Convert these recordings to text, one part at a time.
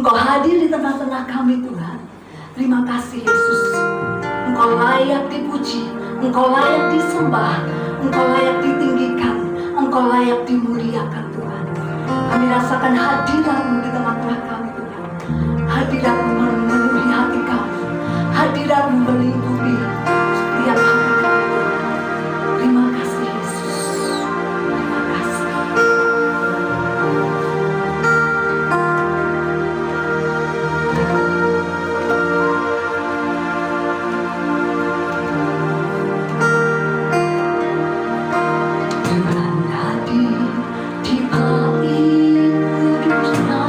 Engkau hadir di tengah-tengah kami Tuhan. Terima kasih Yesus. Engkau layak dipuji, Engkau layak disembah, Engkau layak ditinggikan, Engkau layak dimuliakan Tuhan. Kami rasakan hadirat-Mu di tengah-tengah kami Tuhan. Hadirat-Mu memenuhi hati kami, hadirat-Mu melingkupi setiap hati kami Tuhan. Terima kasih Yesus. Terima kasih. Tuhan hadir di bait kudus-Nya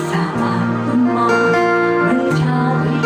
saat umat mencari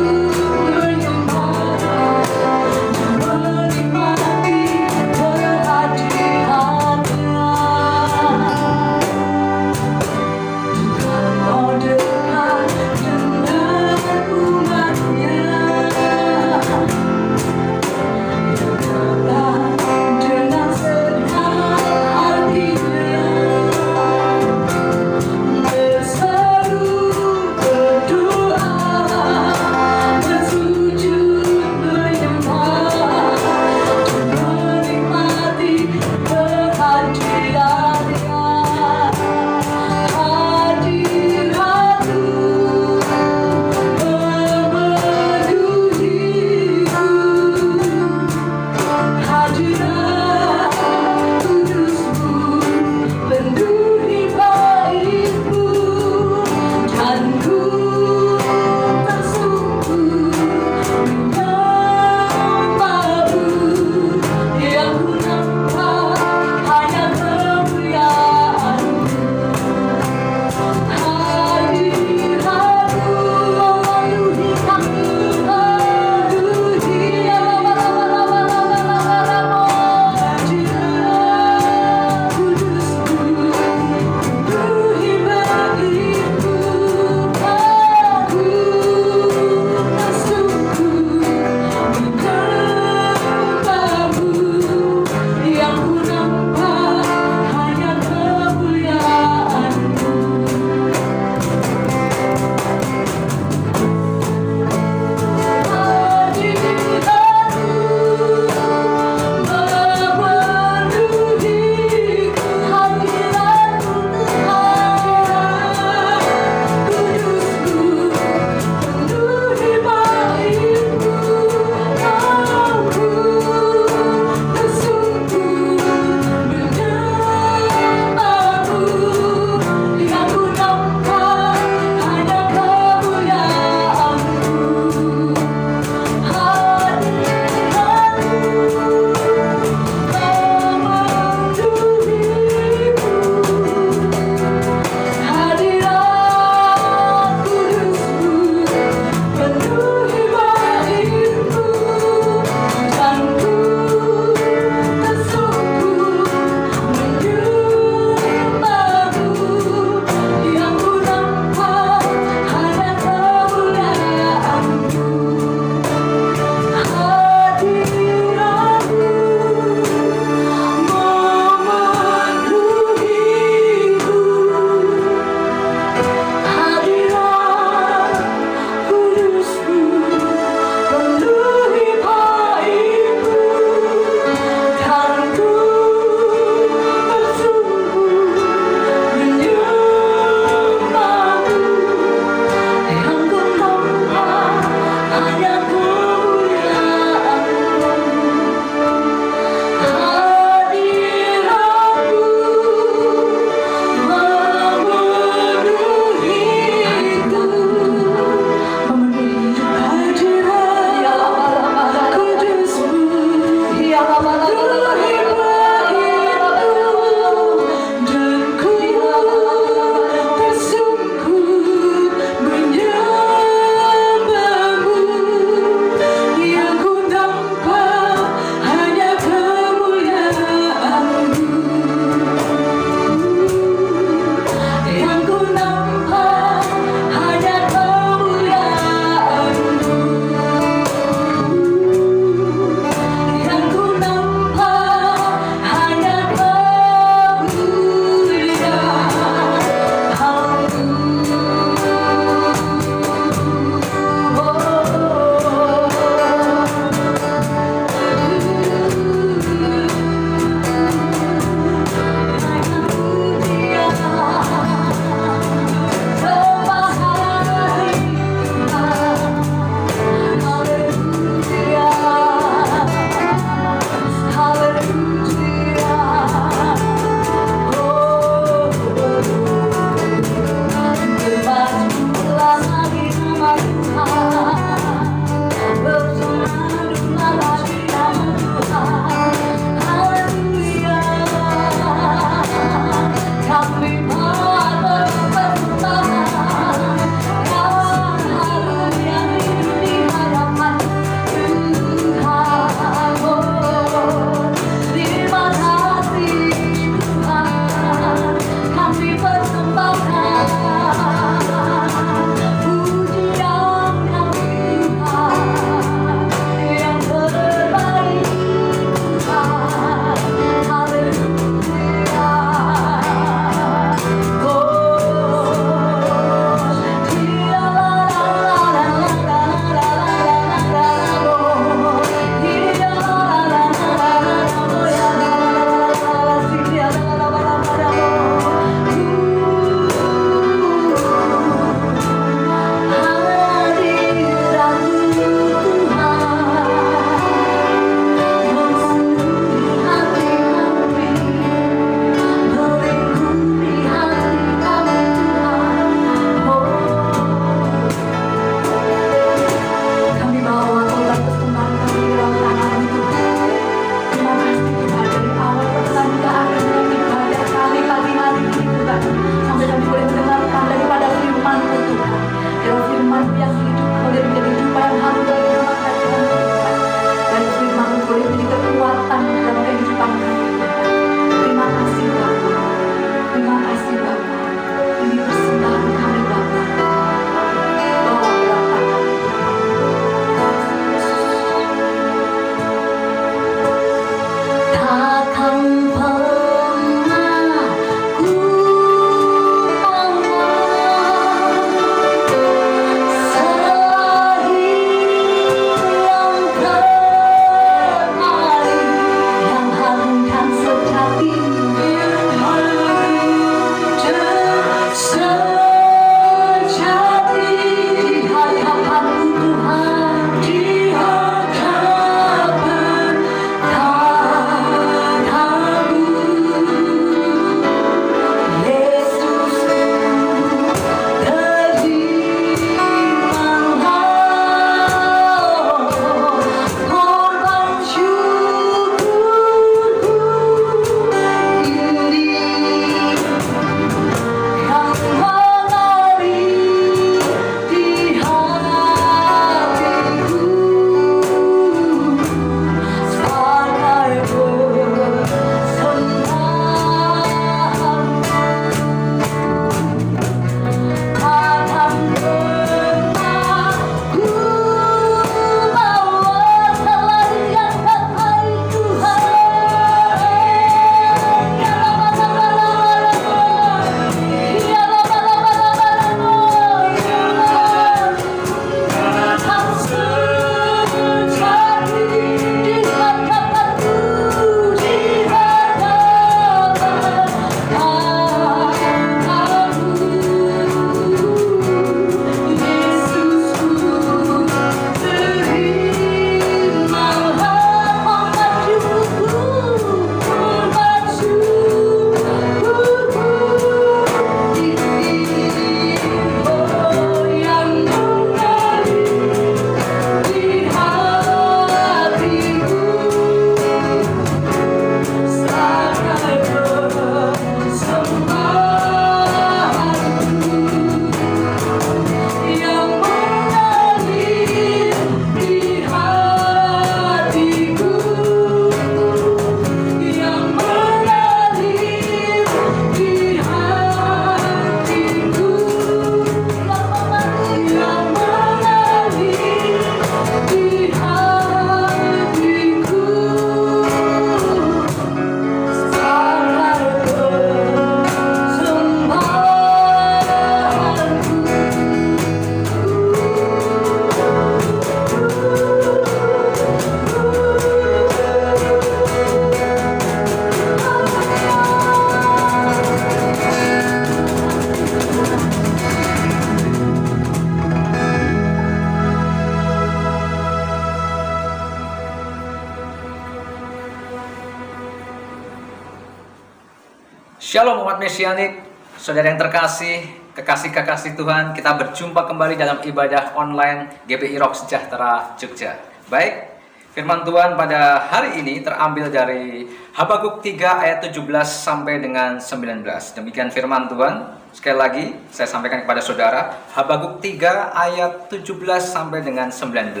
Shalom umat Mesianik, saudara yang terkasih, kekasih-kekasih Tuhan, kita berjumpa kembali dalam ibadah online GBI Rock Sejahtera Jogja. Baik, firman Tuhan pada hari ini terambil dari Habakuk 3 ayat 17 sampai dengan 19. Demikian firman Tuhan. Sekali lagi saya sampaikan kepada saudara, Habakuk 3 ayat 17 sampai dengan 19.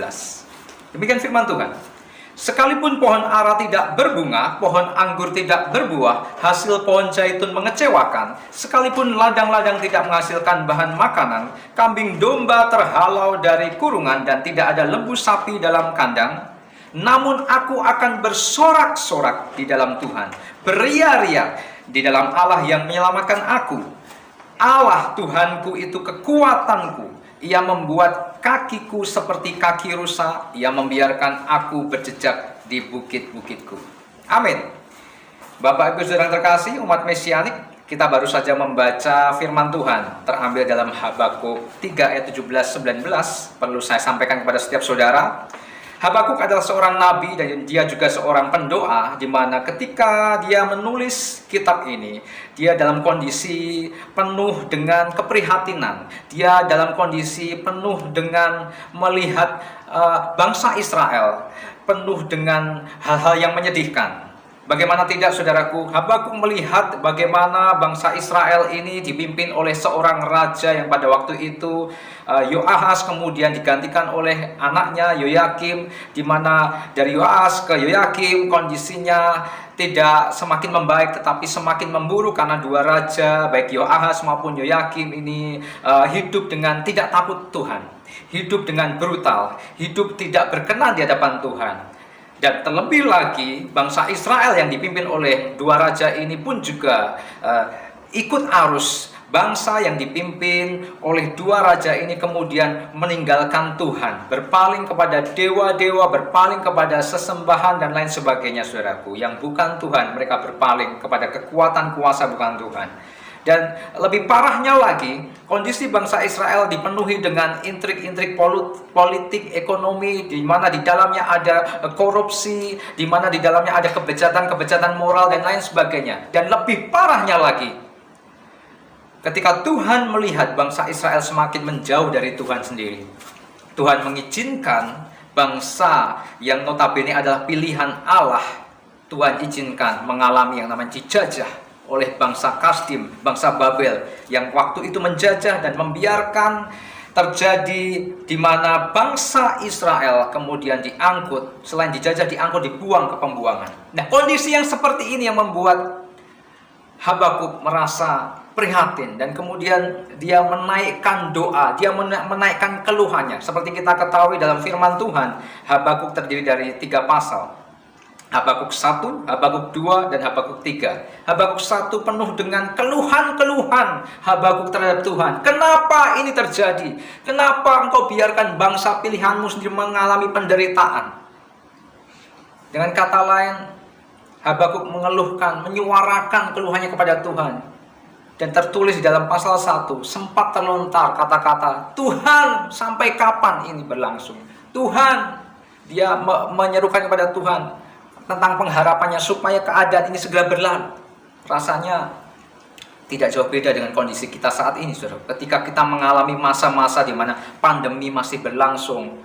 Demikian firman Tuhan. Sekalipun pohon ara tidak berbunga, pohon anggur tidak berbuah, hasil pohon zaitun mengecewakan, sekalipun ladang-ladang tidak menghasilkan bahan makanan, kambing domba terhalau dari kurungan dan tidak ada lembu sapi dalam kandang, namun aku akan bersorak-sorak di dalam Tuhan, beria-ria di dalam Allah yang menyelamatkan aku. Allah Tuhanku itu kekuatanku. Ia membuat kakiku seperti kaki rusa. Ia membiarkan aku berjejak di bukit-bukitku. Amin. Bapak Ibu saudara terkasih, umat Mesianik, kita baru saja membaca firman Tuhan terambil dalam Habakuk 3 ayat 17-19. Perlu saya sampaikan kepada setiap saudara, Habakuk adalah seorang nabi dan dia juga seorang pendoa, di mana ketika dia menulis kitab ini, dia dalam kondisi penuh dengan keprihatinan. Dia dalam kondisi penuh dengan melihat bangsa Israel penuh dengan hal-hal yang menyedihkan. Bagaimana tidak, saudaraku, Habakuk melihat bagaimana bangsa Israel ini dipimpin oleh seorang raja yang pada waktu itu Yoahas, kemudian digantikan oleh anaknya Yoyakim, di mana dari Yoahas ke Yoyakim kondisinya tidak semakin membaik tetapi semakin memburuk karena dua raja baik Yoahas maupun Yoyakim ini hidup dengan tidak takut Tuhan, hidup dengan brutal, hidup tidak berkenan di hadapan Tuhan. Dan terlebih lagi, bangsa Israel yang dipimpin oleh dua raja ini pun juga ikut arus. Bangsa yang dipimpin oleh dua raja ini kemudian meninggalkan Tuhan, berpaling kepada dewa-dewa, berpaling kepada sesembahan dan lain sebagainya, saudaraku. Yang bukan Tuhan, mereka berpaling kepada kekuatan kuasa bukan Tuhan. Dan lebih parahnya lagi, kondisi bangsa Israel dipenuhi dengan intrik-intrik politik, ekonomi, di mana di dalamnya ada korupsi, di mana di dalamnya ada kebejatan-kebejatan moral dan lain sebagainya. Dan lebih parahnya lagi, ketika Tuhan melihat bangsa Israel semakin menjauh dari Tuhan sendiri, Tuhan mengizinkan bangsa yang notabene adalah pilihan Allah, Tuhan izinkan mengalami yang namanya dijajah oleh bangsa Kasdim, bangsa Babel, yang waktu itu menjajah dan membiarkan terjadi di mana bangsa Israel kemudian diangkut, selain dijajah diangkut, dibuang ke pembuangan. Nah, kondisi yang seperti ini yang membuat Habakuk merasa prihatin dan kemudian dia menaikkan doa, dia menaikkan keluhannya. Seperti kita ketahui dalam firman Tuhan, Habakuk terdiri dari 3 pasal. Habakuk 1, Habakuk 2, dan Habakuk 3. Habakuk 1 penuh dengan keluhan-keluhan Habakuk terhadap Tuhan. Kenapa ini terjadi? Kenapa engkau biarkan bangsa pilihanmu sendiri mengalami penderitaan? Dengan kata lain, Habakuk mengeluhkan, menyuarakan keluhannya kepada Tuhan. Dan tertulis di dalam pasal 1, sempat terlontar kata-kata, Tuhan, sampai kapan ini berlangsung? Tuhan, dia menyerukan kepada Tuhan tentang pengharapannya supaya keadaan ini segera berlalu. Rasanya tidak jauh beda dengan kondisi kita saat ini, saudara. Ketika kita mengalami masa-masa di mana pandemi masih berlangsung,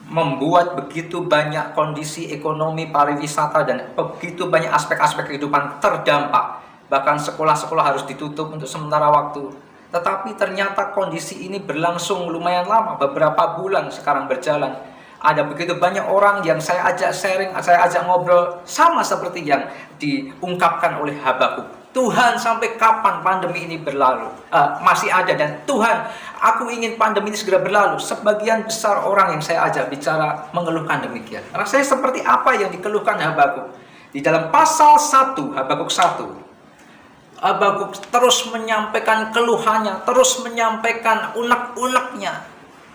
membuat begitu banyak kondisi ekonomi, pariwisata, dan begitu banyak aspek-aspek kehidupan terdampak. Bahkan sekolah-sekolah harus ditutup untuk sementara waktu. Tetapi ternyata kondisi ini berlangsung lumayan lama, beberapa bulan sekarang berjalan. Ada begitu banyak orang yang saya ajak sharing, saya ajak ngobrol, sama seperti yang diungkapkan oleh Habakuk. Tuhan, sampai kapan pandemi ini berlalu? Masih ada, dan Tuhan, aku ingin pandemi ini segera berlalu. Sebagian besar orang yang saya ajak bicara mengeluhkan demikian. Rasanya seperti apa yang dikeluhkan Habakuk? Di dalam pasal 1, Habakuk 1, Habakuk terus menyampaikan keluhannya, terus menyampaikan unek-uneknya,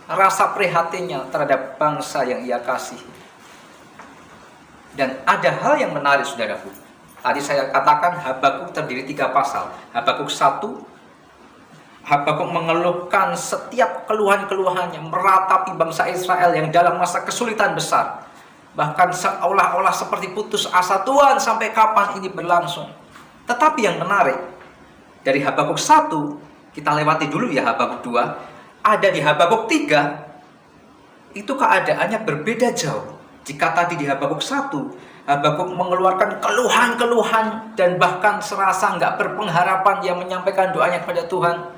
rasa prihatinnya terhadap bangsa yang ia kasih. Dan ada hal yang menarik, saudaraku. Tadi saya katakan Habakuk terdiri 3 pasal. Habakuk 1, Habakuk mengeluhkan setiap keluhan-keluhannya, meratapi bangsa Israel yang dalam masa kesulitan besar. Bahkan seolah-olah seperti putus asa, Tuhan, sampai kapan ini berlangsung? Tetapi yang menarik, dari Habakuk 1, kita lewati dulu ya Habakuk 2, ada di Habakuk 3, itu keadaannya berbeda jauh. Jika tadi di Habakuk 1, Habakuk mengeluarkan keluhan-keluhan dan bahkan serasa nggak berpengharapan, yang menyampaikan doanya kepada Tuhan.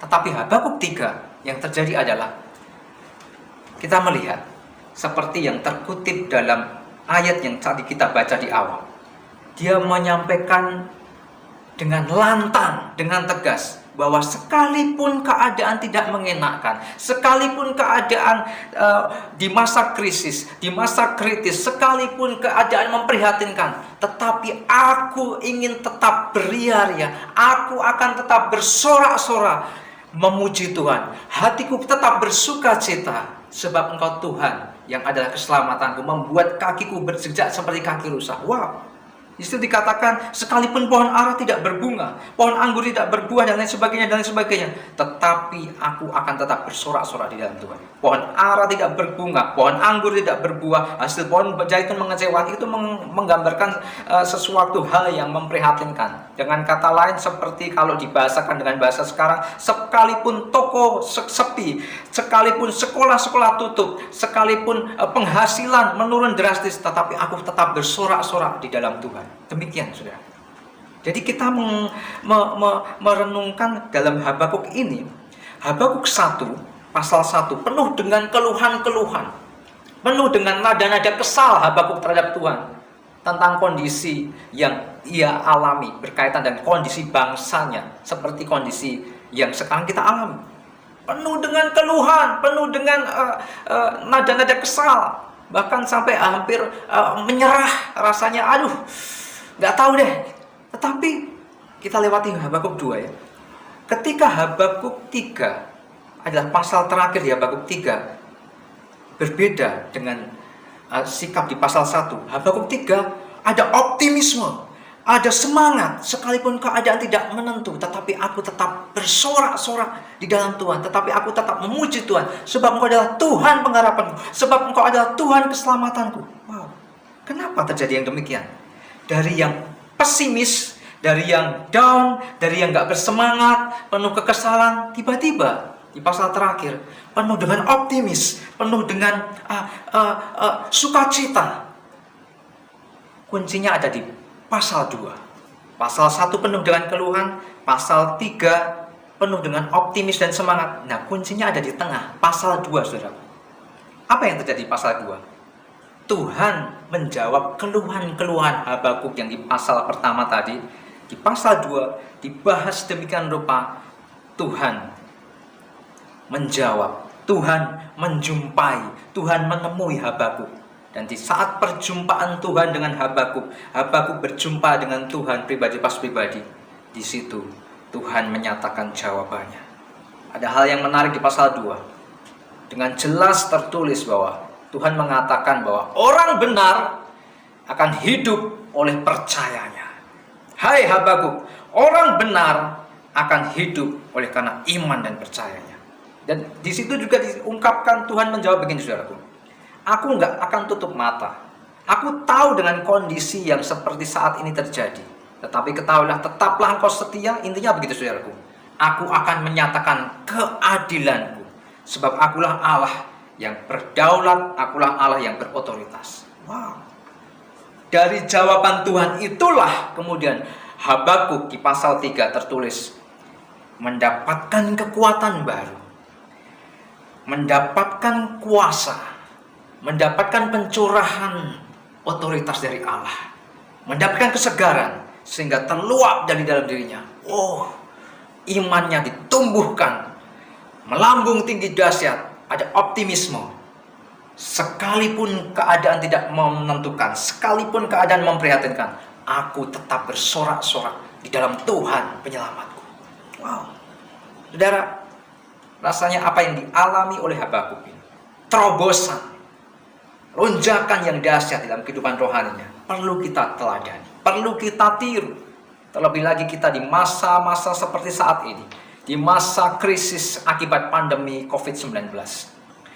Tetapi Habakuk 3 yang terjadi adalah kita melihat seperti yang terkutip dalam ayat yang tadi kita baca di awal. Dia menyampaikan dengan lantang, dengan tegas, bahwa sekalipun keadaan tidak mengenakan, sekalipun keadaan di masa krisis, di masa kritis, sekalipun keadaan memprihatinkan, tetapi aku ingin tetap beria-ria, aku akan tetap bersorak-sorak memuji Tuhan. Hatiku tetap bersuka cita, sebab Engkau Tuhan yang adalah keselamatanku, membuat kakiku berjejak seperti kaki rusa. Wow. Itu dikatakan sekalipun pohon ara tidak berbunga, pohon anggur tidak berbuah dan lain sebagainya, tetapi aku akan tetap bersorak-sorak di dalam Tuhan. Pohon ara tidak berbunga, pohon anggur tidak berbuah, hasil pohon zaitun mengecewakan, itu menggambarkan sesuatu hal yang memprihatinkan. Dengan kata lain, seperti kalau dibahasakan dengan bahasa sekarang, sekalipun toko sepi, sekalipun sekolah-sekolah tutup, sekalipun penghasilan menurun drastis, tetapi aku tetap bersorak-sorak di dalam Tuhan. Demikian, saudara. Jadi kita merenungkan dalam Habakuk ini, Habakuk 1, pasal 1, penuh dengan keluhan-keluhan, penuh dengan nada-nada kesal Habakuk terhadap Tuhan, tentang kondisi yang ia alami berkaitan dengan kondisi bangsanya, seperti kondisi yang sekarang kita alami. Penuh dengan keluhan, penuh dengan nada-nada kesal, bahkan sampai hampir menyerah rasanya, aduh, nggak tahu deh. Tetapi kita lewati Habakuk 2 ya. Ketika Habakuk 3 adalah pasal terakhir di Habakuk 3, berbeda dengan sikap di pasal 1. Habakuk 3 ada optimisme, ada semangat, sekalipun keadaan tidak menentu, tetapi aku tetap bersorak-sorak di dalam Tuhan, tetapi aku tetap memuji Tuhan, sebab Engkau adalah Tuhan pengharapanku, sebab Engkau adalah Tuhan keselamatanku. Wow. Kenapa terjadi yang demikian? Dari yang pesimis, dari yang down, dari yang gak bersemangat, penuh kekesalan, tiba-tiba di pasal terakhir penuh dengan optimis, penuh dengan sukacita. Kuncinya ada di pasal 2. Pasal 1 penuh dengan keluhan, pasal 3 penuh dengan optimis dan semangat. Nah, kuncinya ada di tengah, pasal 2, saudara. Apa yang terjadi di pasal 2? Tuhan menjawab keluhan-keluhan Habakuk yang di pasal pertama tadi. Di pasal 2 dibahas demikian rupa. Tuhan menjawab, Tuhan menjumpai, Tuhan menemui Habakuk. Dan di saat perjumpaan Tuhan dengan Habakuk, Habakuk berjumpa dengan Tuhan pribadi pas pribadi. Di situ Tuhan menyatakan jawabannya. Ada hal yang menarik di pasal 2. Dengan jelas tertulis bahwa Tuhan mengatakan bahwa orang benar akan hidup oleh percayanya. Hai Habakuk, orang benar akan hidup oleh karena iman dan percayanya. Dan di situ juga diungkapkan Tuhan menjawab begini, saudaraku. Aku nggak akan tutup mata. Aku tahu dengan kondisi yang seperti saat ini terjadi. Tetapi ketahuilah, tetaplah engkau setia. Intinya begitu, saudaraku. Aku akan menyatakan keadilanku. Sebab akulah Allah yang berdaulat, akulah Allah yang berotoritas. Wow. Dari jawaban Tuhan itulah kemudian Habakuk di pasal 3 tertulis mendapatkan kekuatan baru, mendapatkan kuasa, mendapatkan pencurahan otoritas dari Allah, mendapatkan kesegaran sehingga terluap dari dalam dirinya. Oh, imannya ditumbuhkan, melambung tinggi dahsyat. Ada optimisme. Sekalipun keadaan tidak menentukan, sekalipun keadaan memprihatinkan, aku tetap bersorak-sorak di dalam Tuhan penyelamatku. Wow. Saudara, rasanya apa yang dialami oleh Habakuk ini? Terobosan, lonjakan yang dahsyat dalam kehidupan rohaninya. Perlu kita teladani, perlu kita tiru. Terlebih lagi kita di masa-masa seperti saat ini, di masa krisis akibat pandemi COVID-19,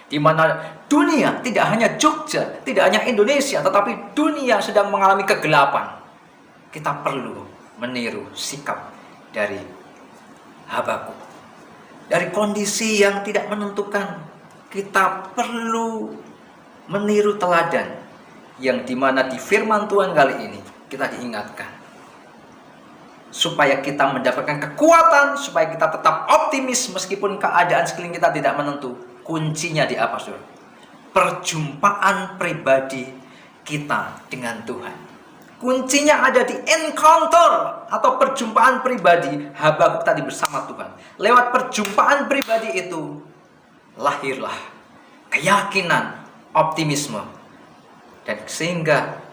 di mana dunia, tidak hanya Jogja, tidak hanya Indonesia, tetapi dunia sedang mengalami kegelapan. Kita perlu meniru sikap dari Habakuk. Dari kondisi yang tidak menentukan, kita perlu meniru teladan yang dimana di firman Tuhan kali ini kita diingatkan supaya kita mendapatkan kekuatan, supaya kita tetap optimis meskipun keadaan sekeliling kita tidak menentu. Kuncinya di apa, saudara? Perjumpaan pribadi kita dengan Tuhan. Kuncinya ada di encounter atau perjumpaan pribadi Habakuk tadi bersama Tuhan. Lewat perjumpaan pribadi itu lahirlah keyakinan, optimisme. Dan sehingga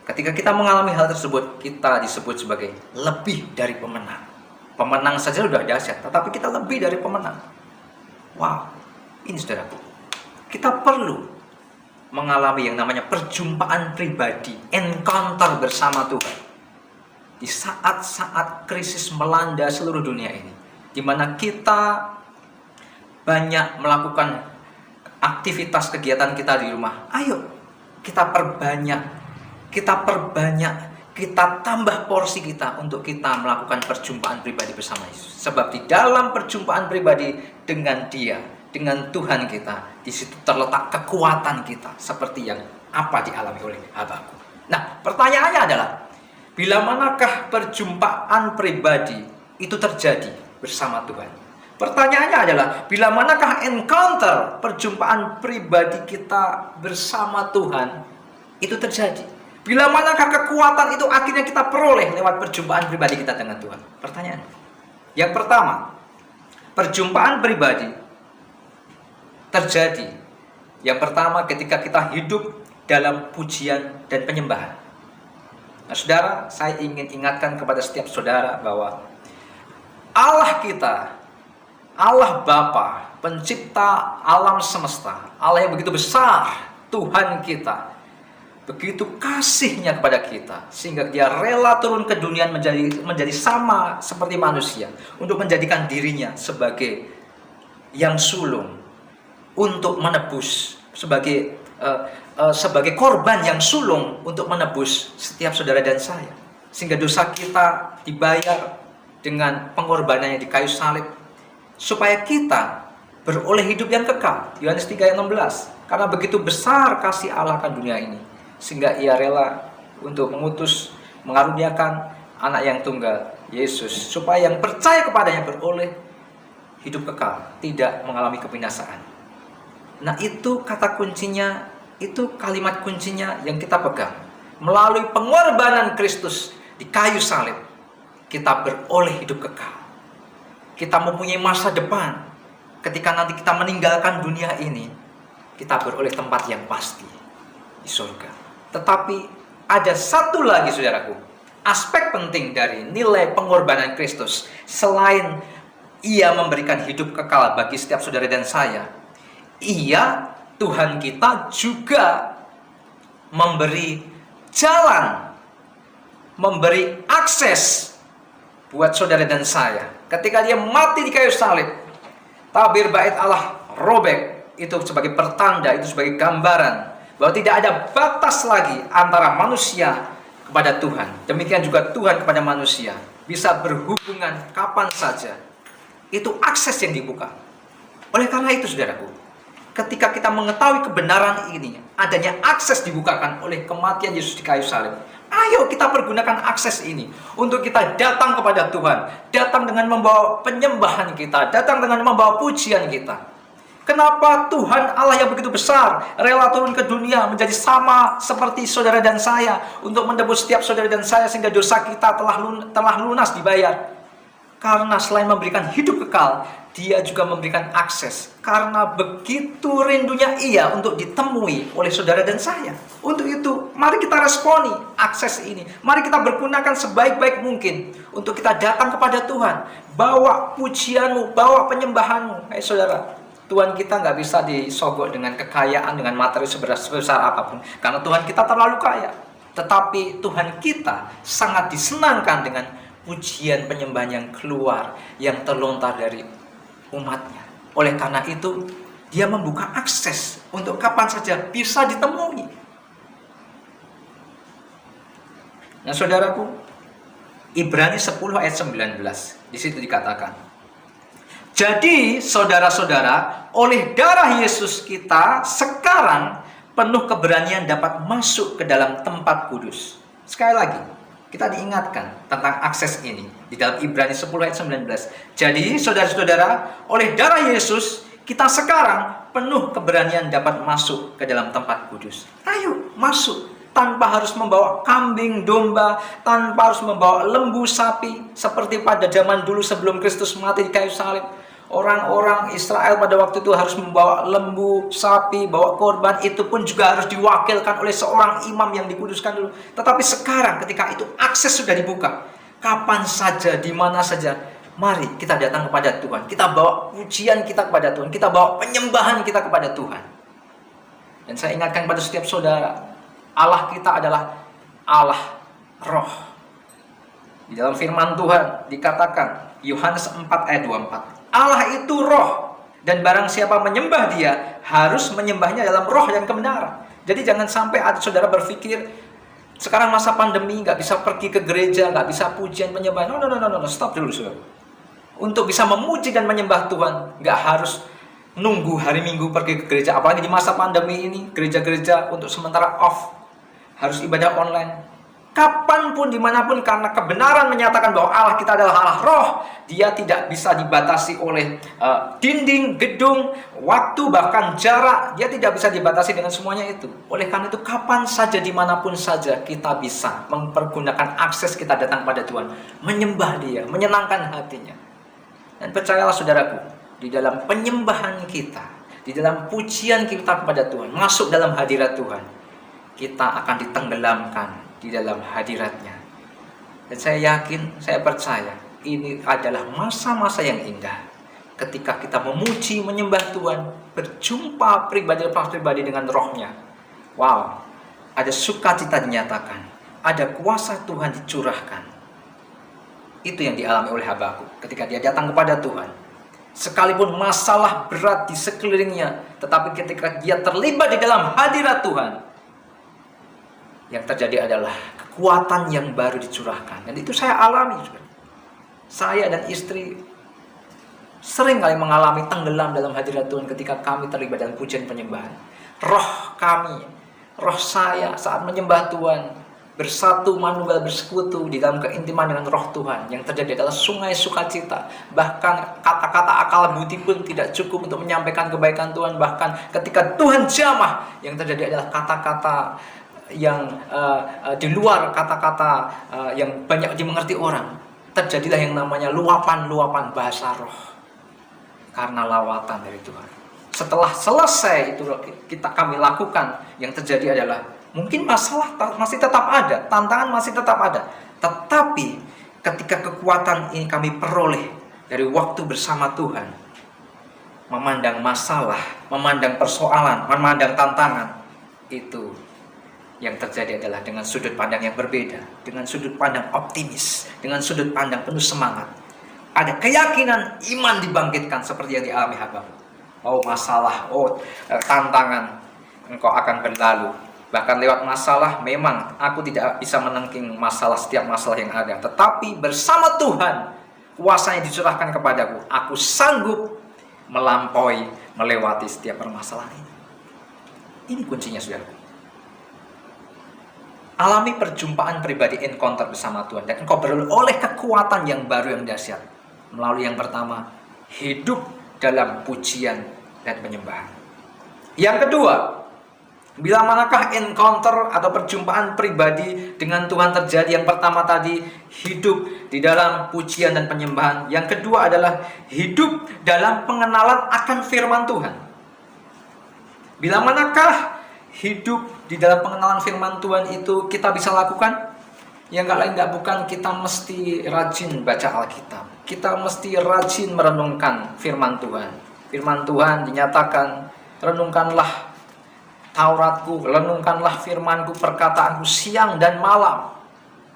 ketika kita mengalami hal tersebut, kita disebut sebagai lebih dari pemenang. Pemenang saja sudah dahsyat, tetapi kita lebih dari pemenang. Wow, ini saudaraku, kita perlu mengalami yang namanya perjumpaan pribadi, encounter bersama Tuhan. Di saat-saat krisis melanda seluruh dunia ini, di mana kita banyak melakukan aktivitas kegiatan kita di rumah, ayo kita perbanyak, kita tambah porsi kita untuk kita melakukan perjumpaan pribadi bersama Yesus. Sebab di dalam perjumpaan pribadi dengan Dia, dengan Tuhan kita, di situ terletak kekuatan kita seperti yang apa dialami oleh Habakuk. Nah, pertanyaannya adalah, bila manakah perjumpaan pribadi itu terjadi bersama Tuhan? Pertanyaannya adalah, bila manakah encounter perjumpaan pribadi kita bersama Tuhan itu terjadi? Bila manakah kekuatan itu akhirnya kita peroleh lewat perjumpaan pribadi kita dengan Tuhan? Pertanyaan. Yang pertama, perjumpaan pribadi terjadi. Yang pertama ketika kita hidup dalam pujian dan penyembahan. Nah, saudara, saya ingin ingatkan kepada setiap saudara bahwa Allah kita, Allah Bapa, pencipta alam semesta, Allah yang begitu besar, Tuhan kita, begitu kasihnya kepada kita, sehingga Dia rela turun ke dunia menjadi sama seperti manusia, untuk menjadikan dirinya sebagai yang sulung, untuk menebus, sebagai korban yang sulung untuk menebus setiap saudara dan saya, sehingga dosa kita dibayar dengan pengorbanannya di kayu salib, supaya kita beroleh hidup yang kekal. Yohanes 3 ayat 16. Karena begitu besar kasih Allah akan dunia ini, sehingga Ia rela untuk mengutus, mengaruniakan anak yang tunggal, Yesus, supaya yang percaya kepadanya beroleh hidup kekal, tidak mengalami kebinasaan. Nah, itu kata kuncinya, itu kalimat kuncinya yang kita pegang. Melalui pengorbanan Kristus di kayu salib, kita beroleh hidup kekal. Kita mempunyai masa depan. Ketika nanti kita meninggalkan dunia ini, kita beroleh tempat yang pasti di surga. Tetapi ada satu lagi, saudaraku, aspek penting dari nilai pengorbanan Kristus. Selain Ia memberikan hidup kekal bagi setiap saudara dan saya, Ia, Tuhan kita, juga memberi jalan, memberi akses buat saudara dan saya. Ketika Dia mati di kayu salib, tabir bait Allah robek. Itu sebagai pertanda, itu sebagai gambaran bahwa tidak ada batas lagi antara manusia kepada Tuhan. Demikian juga Tuhan kepada manusia, bisa berhubungan kapan saja. Itu akses yang dibuka. Oleh karena itu, saudaraku, ketika kita mengetahui kebenaran ini, adanya akses dibukakan oleh kematian Yesus di kayu salib, ayo kita pergunakan akses ini untuk kita datang kepada Tuhan, datang dengan membawa penyembahan kita, datang dengan membawa pujian kita. Kenapa Tuhan Allah yang begitu besar rela turun ke dunia menjadi sama seperti saudara dan saya, untuk menebus setiap saudara dan saya, sehingga dosa kita telah lunas dibayar? Karena selain memberikan hidup kekal, Dia juga memberikan akses. Karena begitu rindunya Ia untuk ditemui oleh saudara dan saya. Untuk itu, mari kita responi akses ini. Mari kita bergunakan sebaik-baik mungkin untuk kita datang kepada Tuhan. Bawa pujianmu, bawa penyembahanmu. Hai saudara, Tuhan kita nggak bisa disogok dengan kekayaan, dengan materi sebesar apapun. Karena Tuhan kita terlalu kaya. Tetapi Tuhan kita sangat disenangkan dengan pujian penyembahan yang keluar, yang terlontar dari umatnya. Oleh karena itu, Dia membuka akses untuk kapan saja bisa ditemui. Nah, saudaraku, Ibrani 10 ayat 19. Di situ dikatakan, jadi saudara-saudara, oleh darah Yesus kita sekarang penuh keberanian dapat masuk ke dalam tempat kudus. Sekali lagi, kita diingatkan tentang akses ini di dalam Ibrani 10 ayat 19. Jadi saudara-saudara, oleh darah Yesus kita sekarang penuh keberanian dapat masuk ke dalam tempat kudus. Ayo masuk, tanpa harus membawa kambing domba, tanpa harus membawa lembu sapi seperti pada zaman dulu sebelum Kristus mati di kayu salib. Orang-orang Israel pada waktu itu harus membawa lembu, sapi, bawa korban. Itu pun juga harus diwakilkan oleh seorang imam yang dikuduskan dulu. Tetapi sekarang ketika itu akses sudah dibuka, kapan saja, di mana saja, mari kita datang kepada Tuhan. Kita bawa pujian kita kepada Tuhan. Kita bawa penyembahan kita kepada Tuhan. Dan saya ingatkan kepada setiap saudara, Allah kita adalah Allah Roh. Di dalam firman Tuhan dikatakan, Yohanes 4 ayat 24, Allah itu roh, dan barang siapa menyembah dia harus menyembahnya dalam roh dan kebenaran. Jadi jangan sampai ada saudara berpikir sekarang masa pandemi nggak bisa pergi ke gereja, nggak bisa pujian penyembahan. No, stop dulu saudara. Untuk bisa memuji dan menyembah Tuhan nggak harus nunggu hari Minggu pergi ke gereja. Apalagi di masa pandemi ini, gereja-gereja untuk sementara off, harus ibadah online. Kapanpun, dimanapun, karena kebenaran menyatakan bahwa Allah kita adalah Allah roh. Dia tidak bisa dibatasi oleh dinding, gedung, waktu, bahkan jarak. Dia tidak bisa dibatasi dengan semuanya itu. Oleh karena itu, kapan saja, dimanapun saja, kita bisa mempergunakan akses kita datang pada Tuhan, menyembah Dia, menyenangkan hatinya. Dan percayalah saudaraku, di dalam penyembahan kita, di dalam pujian kita kepada Tuhan, masuk dalam hadirat Tuhan, kita akan ditenggelamkan di dalam hadiratnya. Dan saya yakin, saya percaya ini adalah masa-masa yang indah ketika kita memuji, menyembah Tuhan, berjumpa pribadi dengan rohnya. Wow, ada sukacita dinyatakan, ada kuasa Tuhan dicurahkan. Itu yang dialami oleh Habakuk ketika dia datang kepada Tuhan. Sekalipun masalah berat di sekelilingnya, tetapi ketika dia terlibat di dalam hadirat Tuhan, yang terjadi adalah kekuatan yang baru dicurahkan. Dan itu saya alami juga. Saya dan istri sering kali mengalami tenggelam dalam hadirat Tuhan ketika kami terlibat dalam pujian penyembahan. Roh kami, roh saya saat menyembah Tuhan, bersatu, manunggal, bersekutu di dalam keintiman dengan roh Tuhan. Yang terjadi adalah sungai sukacita. Bahkan kata-kata akal budi pun tidak cukup untuk menyampaikan kebaikan Tuhan. Bahkan ketika Tuhan jamah, yang terjadi adalah kata-kata yang di luar kata-kata yang banyak dimengerti orang. Terjadilah yang namanya luapan-luapan bahasa roh karena lawatan dari Tuhan. Setelah selesai itu kami lakukan, yang terjadi adalah mungkin masalah masih tetap ada, tantangan masih tetap ada, tetapi ketika kekuatan ini kami peroleh dari waktu bersama Tuhan, memandang masalah, memandang persoalan, memandang tantangan, itu yang terjadi adalah dengan sudut pandang yang berbeda, dengan sudut pandang optimis, dengan sudut pandang penuh semangat. Ada keyakinan iman dibangkitkan seperti yang dialami Habakuk. Oh masalah, oh tantangan, engkau akan berlalu. Bahkan lewat masalah, memang aku tidak bisa menengking masalah, setiap masalah yang ada. Tetapi bersama Tuhan, kuasanya dicurahkan kepadaku, aku sanggup melampaui, melewati setiap permasalahan ini. Ini kuncinya saudaraku. Alami perjumpaan pribadi, encounter bersama Tuhan, dan engkau beroleh kekuatan yang baru yang dahsyat melalui yang pertama, hidup dalam pujian dan penyembahan. Yang kedua, bila manakah encounter atau perjumpaan pribadi dengan Tuhan terjadi? Yang pertama tadi, hidup di dalam pujian dan penyembahan. Yang kedua adalah hidup dalam pengenalan akan firman Tuhan. Bila manakah hidup di dalam pengenalan firman Tuhan itu kita bisa lakukan? Yang nggak lain nggak bukan, kita mesti rajin baca Alkitab. Kita mesti rajin merenungkan firman Tuhan. Firman Tuhan dinyatakan, renungkanlah Tauratku, renungkanlah firmanku, perkataanku siang dan malam.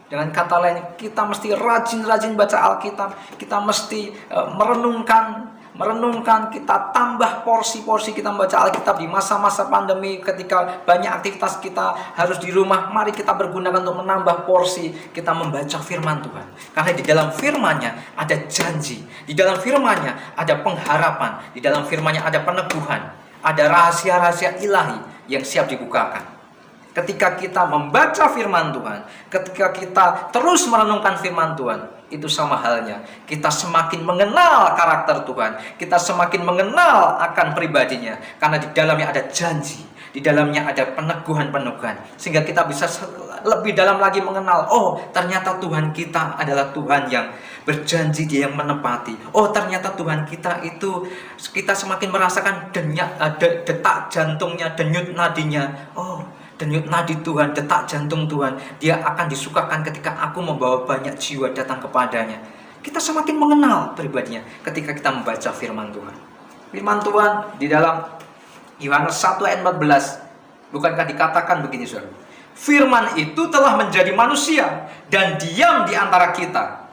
Dengan kata lain, kita mesti rajin-rajin baca Alkitab. Kita mesti merenungkan, merenungkan, kita tambah porsi-porsi kita membaca Alkitab di masa-masa pandemi ketika banyak aktivitas kita harus di rumah. Mari kita bergunakan untuk menambah porsi kita membaca firman Tuhan. Karena di dalam firman-Nya ada janji, di dalam firman-Nya ada pengharapan, di dalam firman-Nya ada peneguhan, ada rahasia-rahasia ilahi yang siap dibukakan. Ketika kita membaca firman Tuhan, ketika kita terus merenungkan firman Tuhan, itu sama halnya kita semakin mengenal karakter Tuhan, kita semakin mengenal akan pribadinya, karena di dalamnya ada janji, di dalamnya ada peneguhan-peneguhan, sehingga kita bisa lebih dalam lagi mengenal, oh ternyata Tuhan kita adalah Tuhan yang berjanji, Dia yang menepati. Oh ternyata Tuhan kita itu, kita semakin merasakan detak jantungnya, denyut nadinya. Oh, denyut nadi Tuhan, detak jantung Tuhan, Dia akan disukakan ketika aku membawa banyak jiwa datang kepadanya. Kita semakin mengenal pribadinya ketika kita membaca firman Tuhan. Firman Tuhan di dalam Yohanes 1 ayat 14, bukankah dikatakan begini, saudara? Firman itu telah menjadi manusia dan diam di antara kita,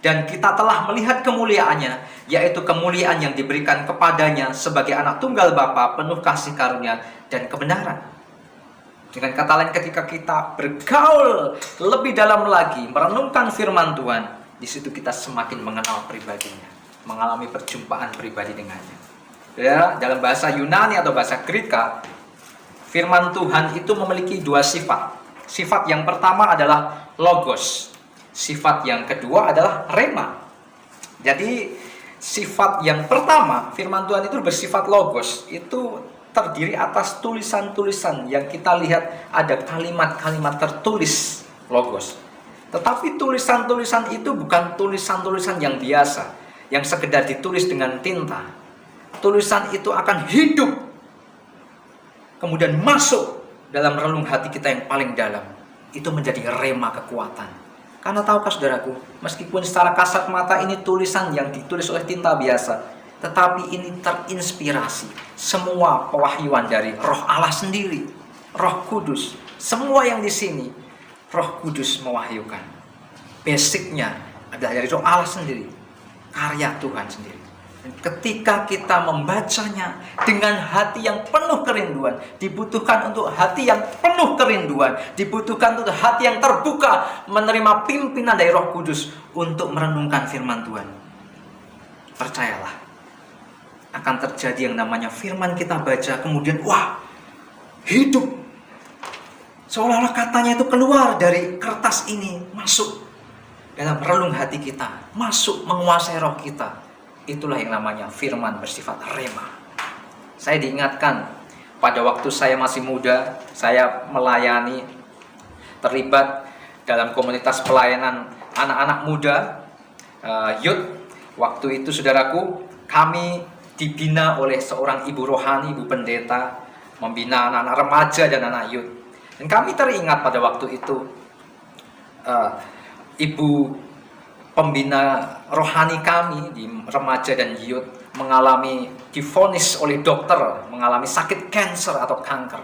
dan kita telah melihat kemuliaannya, yaitu kemuliaan yang diberikan kepadanya sebagai anak tunggal Bapa, penuh kasih karunia dan kebenaran. Dengan kata lain, ketika kita bergaul lebih dalam lagi, merenungkan firman Tuhan, di situ kita semakin mengenal pribadinya, mengalami perjumpaan pribadi dengannya. Ya, dalam bahasa Yunani atau bahasa Greka, firman Tuhan itu memiliki dua sifat. Sifat yang pertama adalah logos. Sifat yang kedua adalah rema. Jadi sifat yang pertama, firman Tuhan itu bersifat logos. Itu terdiri atas tulisan-tulisan yang kita lihat ada kalimat-kalimat tertulis logos. Tetapi tulisan-tulisan itu bukan tulisan-tulisan yang biasa, yang sekedar ditulis dengan tinta. Tulisan itu akan hidup, kemudian masuk dalam relung hati kita yang paling dalam. Itu menjadi rema kekuatan. Karena tahukah saudaraku, meskipun secara kasat mata ini tulisan yang ditulis oleh tinta biasa, tetapi ini terinspirasi. Semua pewahyuan dari Roh Allah sendiri, Roh Kudus. Semua yang di sini, Roh Kudus mewahyukan. Basicnya adalah dari Roh Allah sendiri, karya Tuhan sendiri. Dan ketika kita membacanya dengan hati yang penuh kerinduan, dibutuhkan untuk hati yang penuh kerinduan, dibutuhkan untuk hati yang terbuka, menerima pimpinan dari Roh Kudus untuk merenungkan firman Tuhan. Percayalah, akan terjadi yang namanya firman kita baca, kemudian wah, hidup. Seolah-olah katanya itu keluar dari kertas ini, masuk dalam relung hati kita, masuk menguasai roh kita. Itulah yang namanya firman bersifat rema. Saya diingatkan pada waktu saya masih muda, saya melayani, terlibat dalam komunitas pelayanan anak-anak muda, youth. Waktu itu saudaraku, kami dibina oleh seorang ibu rohani, ibu pendeta, membina anak-anak remaja dan anak youth. Dan kami teringat pada waktu itu, ibu pembina rohani kami di remaja dan youth mengalami divonis oleh dokter, mengalami sakit kanker atau kanker.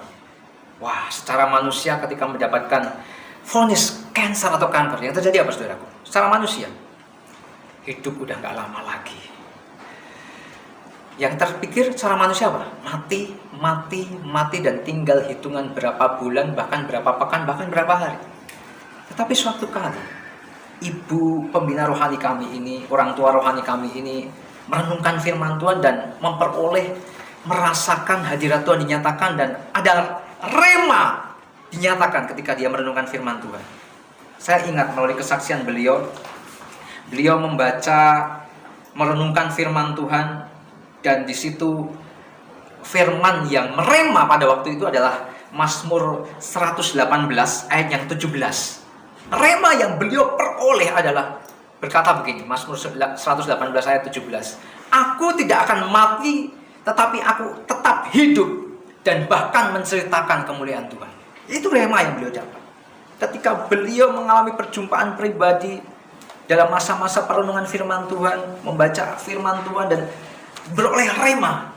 Wah, secara manusia ketika mendapatkan vonis kanker atau kanker, yang terjadi apa saudaraku? Secara manusia, hidup udah gak lama lagi. Yang terpikir secara manusia apa? Mati, dan tinggal hitungan berapa bulan, bahkan berapa pekan, bahkan berapa hari. Tetapi suatu kali, ibu pembina rohani kami ini, orang tua rohani kami ini merenungkan firman Tuhan dan merasakan hadirat Tuhan dinyatakan, dan ada rema dinyatakan ketika dia merenungkan firman Tuhan. Saya ingat melalui kesaksian beliau membaca, merenungkan firman Tuhan, dan di situ firman yang merema pada waktu itu adalah Mazmur 118 ayat yang 17. Rema yang beliau peroleh adalah berkata begini, Mazmur 118 ayat 17. Aku tidak akan mati, tetapi aku tetap hidup dan bahkan menceritakan kemuliaan Tuhan. Itu rema yang beliau dapat. Ketika beliau mengalami perjumpaan pribadi dalam masa-masa perenungan firman Tuhan, membaca firman Tuhan dan beroleh rema.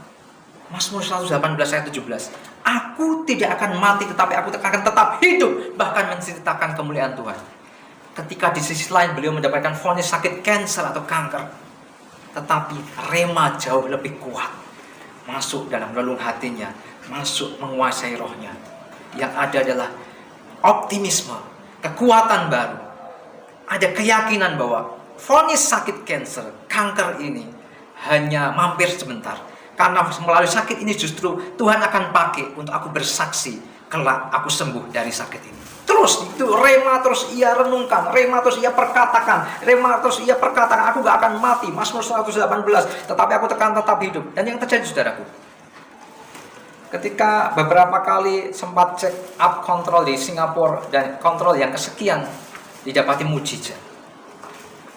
Mazmur 118 ayat 17. Aku tidak akan mati, tetapi aku akan tetap hidup, bahkan menceritakan kemuliaan Tuhan. Ketika di sisi lain beliau mendapatkan vonis sakit kanker atau kanker, tetapi rema jauh lebih kuat. Masuk dalam relung hatinya, masuk menguasai rohnya. Yang ada adalah optimisme, kekuatan baru. Ada keyakinan bahwa vonis sakit kanker ini hanya mampir sebentar. Karena melalui sakit ini justru Tuhan akan pakai untuk aku bersaksi kelak aku sembuh dari sakit ini. Terus itu rema terus ia renungkan, rema terus ia perkatakan, aku gak akan mati. Mazmur 118, tetapi aku tetap hidup. Dan yang terjadi saudaraku, ketika beberapa kali sempat check up kontrol di Singapura dan kontrol yang kesekian, didapati mujizat.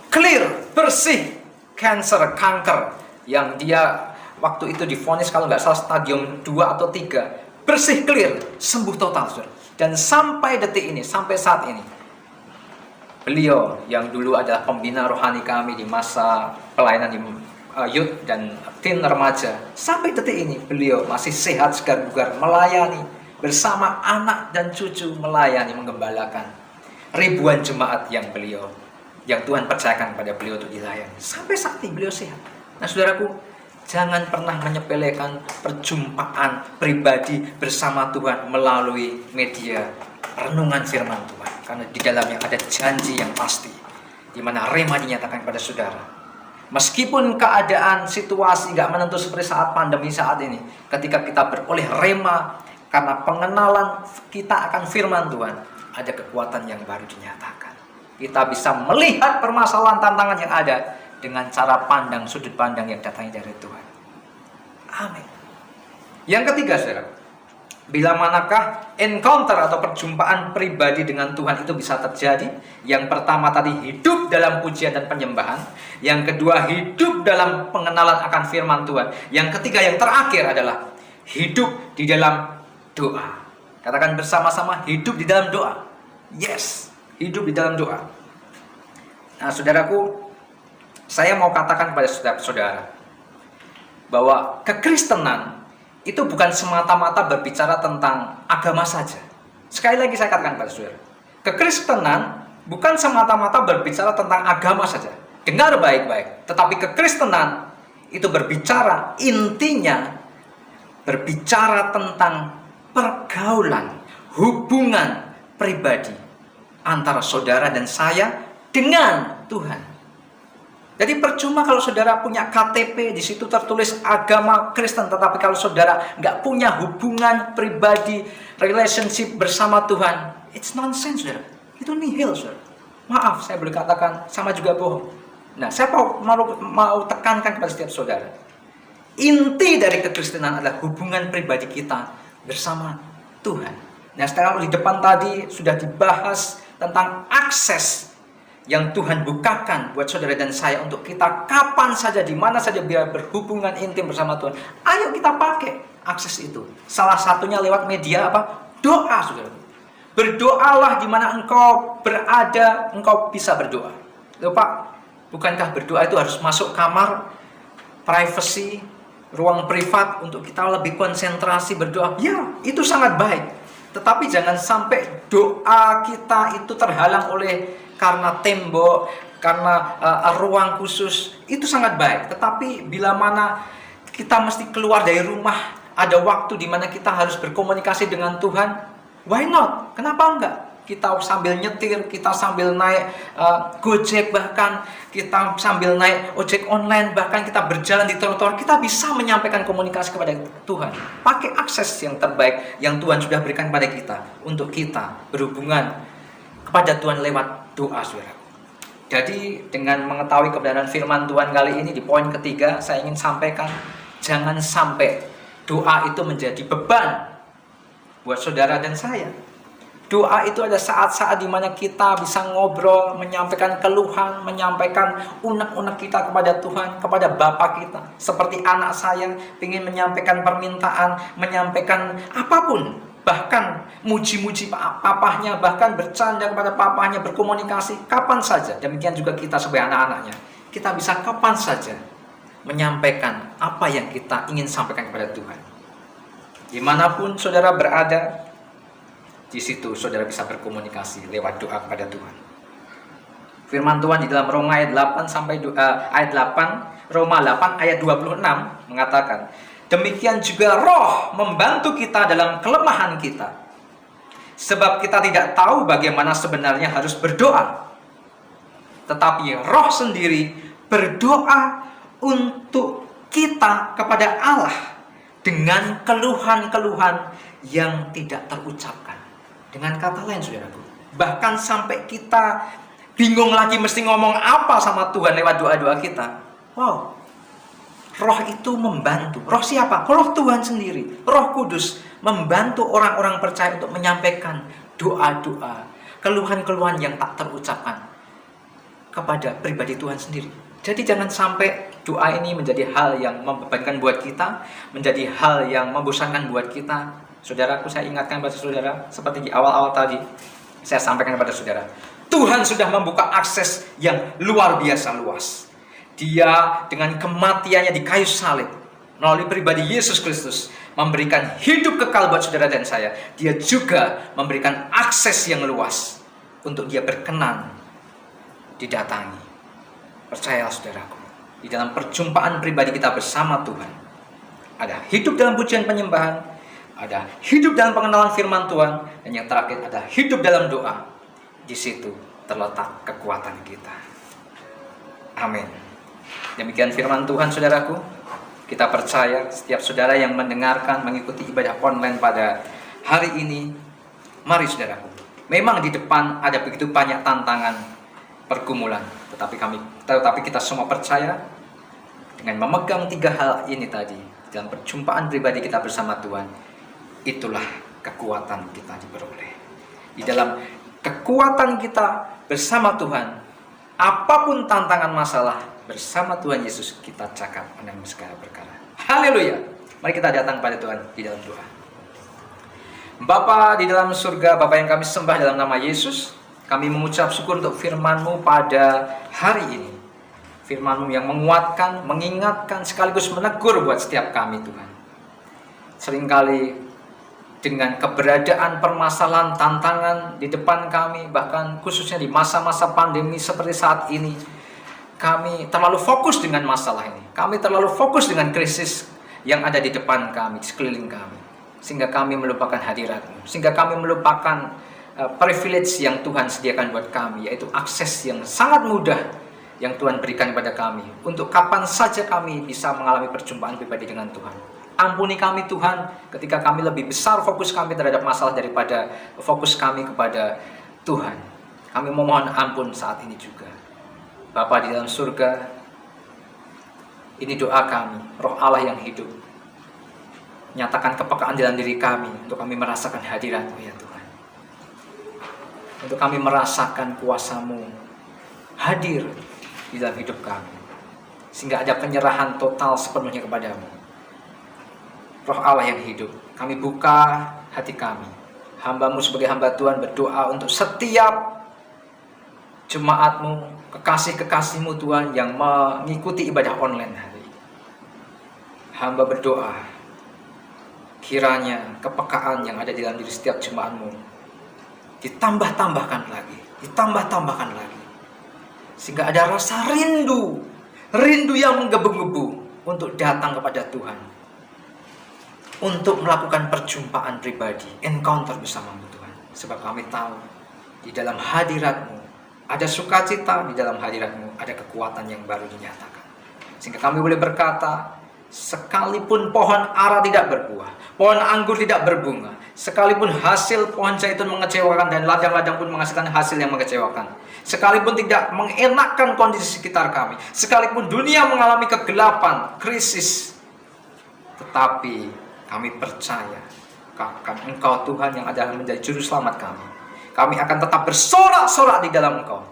Clear, bersih, kanker yang dia waktu itu divonis kalau nggak salah stadium 2 atau 3, bersih, clear, sembuh total, saudara. Dan sampai detik ini, sampai saat ini, beliau yang dulu adalah pembina rohani kami di masa pelayanan di youth dan teen remaja, sampai detik ini beliau masih sehat, segar bugar, melayani bersama anak dan cucu, melayani, menggembalakan ribuan jemaat yang Tuhan percayakan pada beliau untuk dilayani. Sampai saat ini beliau sehat. Nah saudaraku, jangan pernah menyepelekan perjumpaan pribadi bersama Tuhan melalui media renungan firman Tuhan. Karena di dalamnya ada janji yang pasti, di mana rema dinyatakan kepada saudara. Meskipun keadaan situasi gak menentu seperti saat pandemi saat ini, ketika kita beroleh rema karena pengenalan kita akan firman Tuhan, ada kekuatan yang baru dinyatakan. Kita bisa melihat permasalahan tantangan yang ada dengan cara pandang, sudut pandang yang datangnya dari Tuhan. Amin. Yang ketiga, saudara, bila manakah encounter atau perjumpaan pribadi dengan Tuhan itu bisa terjadi? Yang pertama tadi, hidup dalam pujian dan penyembahan. Yang kedua, hidup dalam pengenalan akan firman Tuhan. Yang ketiga, yang terakhir adalah hidup di dalam doa. Katakan bersama-sama, hidup di dalam doa. Yes, hidup di dalam doa. Nah, saudaraku, saya mau katakan kepada saudara bahwa kekristenan itu bukan semata-mata berbicara tentang agama saja. Sekali lagi saya katakan kepada saudara, kekristenan bukan semata-mata berbicara tentang agama saja. Dengar baik-baik. Tetapi kekristenan itu berbicara, intinya berbicara tentang pergaulan, hubungan pribadi antara saudara dan saya dengan Tuhan. Jadi percuma kalau saudara punya KTP, di situ tertulis agama Kristen, tetapi kalau saudara nggak punya hubungan pribadi, relationship bersama Tuhan, it's nonsense, saudara. Itu nihil, saudara. Maaf, saya boleh katakan sama juga bohong. Nah, saya mau tekankan kepada setiap saudara. Inti dari kekristenan adalah hubungan pribadi kita bersama Tuhan. Nah, sekarang di depan tadi sudah dibahas tentang akses yang Tuhan bukakan buat saudara dan saya untuk kita kapan saja, di mana saja biar berhubungan intim bersama Tuhan. Ayo kita pakai akses itu. Salah satunya lewat media apa? Doa, saudara. Berdoalah di mana engkau berada, engkau bisa berdoa. Loh Pak, bukankah berdoa itu harus masuk kamar, privacy, ruang privat untuk kita lebih konsentrasi berdoa? Ya, itu sangat baik. Tetapi jangan sampai doa kita itu terhalang oleh karena tembok, karena ruang khusus. Itu sangat baik. Tetapi bila mana kita mesti keluar dari rumah, ada waktu di mana kita harus berkomunikasi dengan Tuhan, why not? Kenapa enggak? Kita sambil nyetir, kita sambil naik Gojek, bahkan kita sambil naik ojek online, bahkan kita berjalan di trotoar, kita bisa menyampaikan komunikasi kepada Tuhan. Pakai akses yang terbaik yang Tuhan sudah berikan kepada kita untuk kita berhubungan kepada Tuhan lewat doa, saudara. Jadi dengan mengetahui kebenaran firman Tuhan kali ini, di poin ketiga saya ingin sampaikan, jangan sampai doa itu menjadi beban buat saudara dan saya. Doa itu ada saat-saat di mana kita bisa ngobrol, menyampaikan keluhan, menyampaikan unek-unek kita kepada Tuhan, kepada Bapa kita. Seperti anak saya ingin menyampaikan permintaan, menyampaikan apapun, bahkan muji-muji papahnya, bahkan bercanda kepada papahnya, berkomunikasi kapan saja. Demikian juga kita sebagai anak-anaknya, kita bisa kapan saja menyampaikan apa yang kita ingin sampaikan kepada Tuhan. Dimanapun saudara berada, di situ saudara bisa berkomunikasi lewat doa kepada Tuhan. Firman Tuhan di dalam Roma ayat 8 sampai ayat 8 Roma 8 ayat 26 mengatakan, demikian juga Roh membantu kita dalam kelemahan kita. Sebab kita tidak tahu bagaimana sebenarnya harus berdoa. Tetapi Roh sendiri berdoa untuk kita kepada Allah dengan keluhan-keluhan yang tidak terucapkan. Dengan kata lain, saudaraku, bahkan sampai kita bingung lagi mesti ngomong apa sama Tuhan lewat doa-doa kita. Wow, Roh itu membantu. Roh siapa? Roh Tuhan sendiri. Roh Kudus membantu orang-orang percaya untuk menyampaikan doa-doa, keluhan-keluhan yang tak terucapkan kepada pribadi Tuhan sendiri. Jadi jangan sampai doa ini menjadi hal yang membebankan buat kita, menjadi hal yang membosankan buat kita. Saudaraku, saya ingatkan pada saudara, seperti di awal-awal tadi, saya sampaikan kepada saudara, Tuhan sudah membuka akses yang luar biasa luas. Dia dengan kematiannya di kayu salib, melalui pribadi Yesus Kristus, memberikan hidup kekal buat saudara dan saya. Dia juga memberikan akses yang luas untuk dia berkenan didatangi. Percayalah saudaraku, di dalam perjumpaan pribadi kita bersama Tuhan, ada hidup dalam pujian penyembahan, ada hidup dalam pengenalan firman Tuhan, dan yang terakhir ada hidup dalam doa. Di situ terletak kekuatan kita. Amin. Demikian firman Tuhan, saudaraku. Kita percaya setiap saudara yang mendengarkan, mengikuti ibadah online pada hari ini, mari saudaraku, memang di depan ada begitu banyak tantangan, pergumulan, tetapi kita semua percaya dengan memegang 3 hal ini tadi, dalam perjumpaan pribadi kita bersama Tuhan, itulah kekuatan kita diperoleh. Di dalam kekuatan kita bersama Tuhan, apapun tantangan masalah, bersama Tuhan Yesus kita cakap menanggung segala perkara. Haleluya. Mari kita datang pada Tuhan di dalam doa. Bapa di dalam surga, Bapa yang kami sembah dalam nama Yesus, kami mengucap syukur untuk firman-Mu pada hari ini. Firman-Mu yang menguatkan, mengingatkan, sekaligus menegur buat setiap kami Tuhan. Seringkali dengan keberadaan permasalahan, tantangan di depan kami, bahkan khususnya di masa-masa pandemi seperti saat ini, kami terlalu fokus dengan masalah ini. Kami terlalu fokus dengan krisis yang ada di depan kami, di sekeliling kami. Sehingga kami melupakan hadirat-Mu. Sehingga kami melupakan privilege yang Tuhan sediakan buat kami, yaitu akses yang sangat mudah yang Tuhan berikan kepada kami, untuk kapan saja kami bisa mengalami perjumpaan pribadi dengan Tuhan. Ampuni kami Tuhan, ketika kami lebih besar fokus kami terhadap masalah daripada fokus kami kepada Tuhan. Kami memohon ampun saat ini juga. Bapa di dalam surga, ini doa kami, Roh Allah yang hidup, nyatakan kepekaan dalam diri kami, untuk kami merasakan hadirat-Mu ya Tuhan. Untuk kami merasakan kuasa-Mu hadir di dalam hidup kami, sehingga ada penyerahan total sepenuhnya kepadamu. Roh Allah yang hidup, kami buka hati kami. Hamba-Mu sebagai hamba Tuhan berdoa untuk setiap jemaat-Mu, kekasih-kekasih-Mu Tuhan yang mengikuti ibadah online hari. Hamba berdoa, kiranya kepekaan yang ada di dalam diri setiap jemaat-Mu ditambah-tambahkan lagi, sehingga ada rasa rindu yang menggebu-gebu untuk datang kepada Tuhan, untuk melakukan perjumpaan pribadi, encounter bersama-Mu Tuhan. Sebab kami tahu di dalam hadirat-Mu ada sukacita, di dalam hadirat-Mu ada kekuatan yang baru dinyatakan. Sehingga kami boleh berkata, sekalipun pohon ara tidak berbuah, pohon anggur tidak berbunga, sekalipun hasil pohon zaitun mengecewakan dan ladang-ladang pun menghasilkan hasil yang mengecewakan, sekalipun tidak mengenakkan kondisi sekitar kami, sekalipun dunia mengalami kegelapan, krisis, tetapi kami percaya akan Engkau Tuhan yang adalah menjadi juru selamat kami. Kami akan tetap bersorak-sorak di dalam Engkau,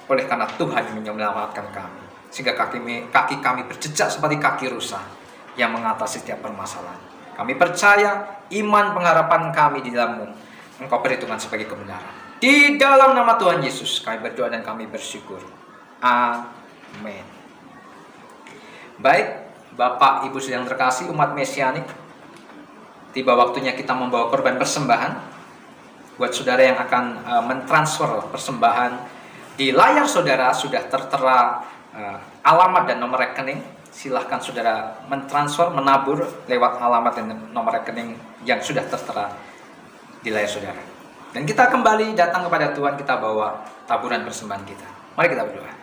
oleh karena Tuhan yang menyelamatkan kami. Sehingga kaki kami berjejak seperti kaki rusa yang mengatasi setiap permasalahan. Kami percaya iman pengharapan kami di dalam-Mu, Engkau perhitungkan sebagai kebenaran. Di dalam nama Tuhan Yesus kami berdoa dan kami bersyukur. Amin. Baik, Bapak, Ibu yang terkasih, umat mesianik, tiba waktunya kita membawa korban persembahan. Buat saudara yang akan mentransfer persembahan, di layar saudara sudah tertera alamat dan nomor rekening. Silahkan saudara mentransfer, menabur lewat alamat dan nomor rekening yang sudah tertera di layar saudara. Dan kita kembali datang kepada Tuhan, kita bawa taburan persembahan kita. Mari kita berdoa.